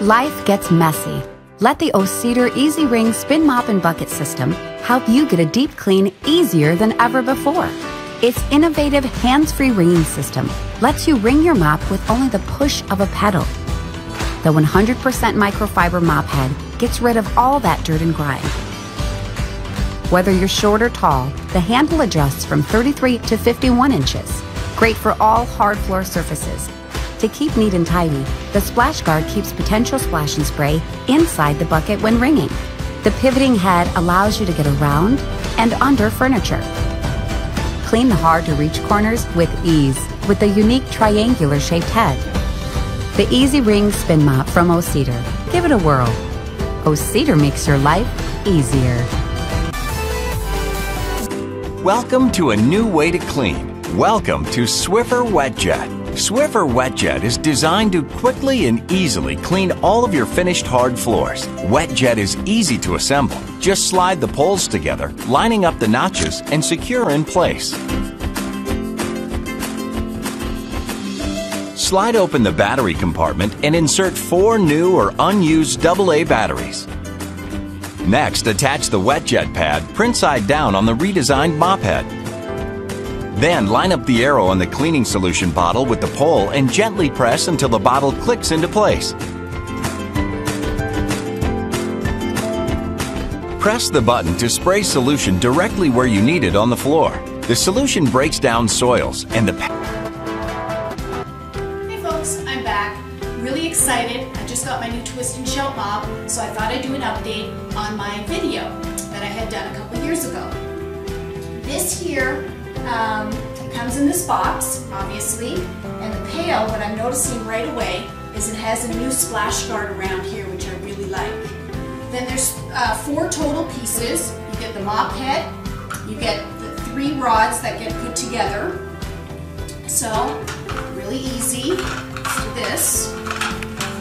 Life gets messy. Let the O-Cedar Easy Ring Spin Mop and Bucket System help you get a deep clean easier than ever before. Its innovative hands-free wringing system lets you wring your mop with only the push of a pedal. The 100% microfiber mop head gets rid of all that dirt and grime. Whether you're short or tall, the handle adjusts from 33 to 51 inches. Great for all hard floor surfaces. To keep neat and tidy, the splash guard keeps potential splash and spray inside the bucket when wringing. The pivoting head allows you to get around and under furniture. Clean the hard-to-reach corners with ease with the unique triangular-shaped head. The Easy Ring Spin Mop from O-Cedar. Give it a whirl. O-Cedar makes your life easier. Welcome to a new way to clean. Welcome to Swiffer WetJet. Swiffer WetJet is designed to quickly and easily clean all of your finished hard floors. WetJet is easy to assemble. Just slide the poles together, lining up the notches and secure in place. Slide open the battery compartment and insert 4 new or unused AA batteries. Next, attach the WetJet pad print side down on the redesigned mop head. Then line up the arrow on the cleaning solution bottle with the pole and gently press until the bottle clicks into place. Press the button to spray solution directly where you need it on the floor. The solution breaks down soils and the Hey folks, I'm back. Really excited. I just got my new twist and shout mop, so I thought I'd do an update on my video that I had done a couple years ago. This here it comes in this box, obviously, and the pail, what I'm noticing right away is it has a new splash guard around here, which I really like. Then there's 4 total pieces. You get the mop head, you get the 3 rods that get put together. So, really easy. Let's do this.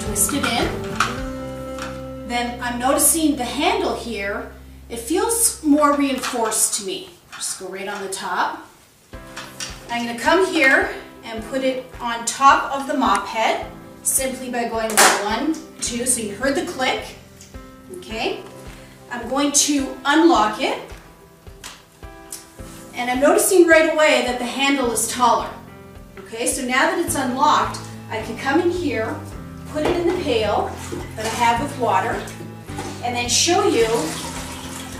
Twist it in. Then I'm noticing the handle here, it feels more reinforced to me. Just go right on the top. I'm going to come here and put it on top of the mop head simply by going 1, 2, so you heard the click. Okay. I'm going to unlock it, and I'm noticing right away that the handle is taller. Okay, so now that it's unlocked, I can come in here, put it in the pail that I have with water, and then show you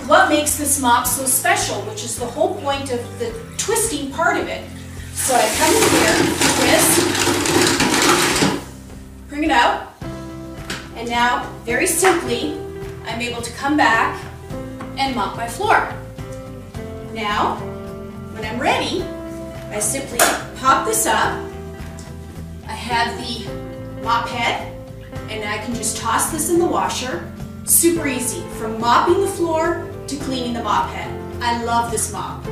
what makes this mop so special, which is the whole point of the twisting part of it. So I come in here, twist, bring it out, and now, very simply, I'm able to come back and mop my floor. Now, when I'm ready, I simply pop this up. I have the mop head, and I can just toss this in the washer. Super easy, from mopping the floor to cleaning the mop head. I love this mop.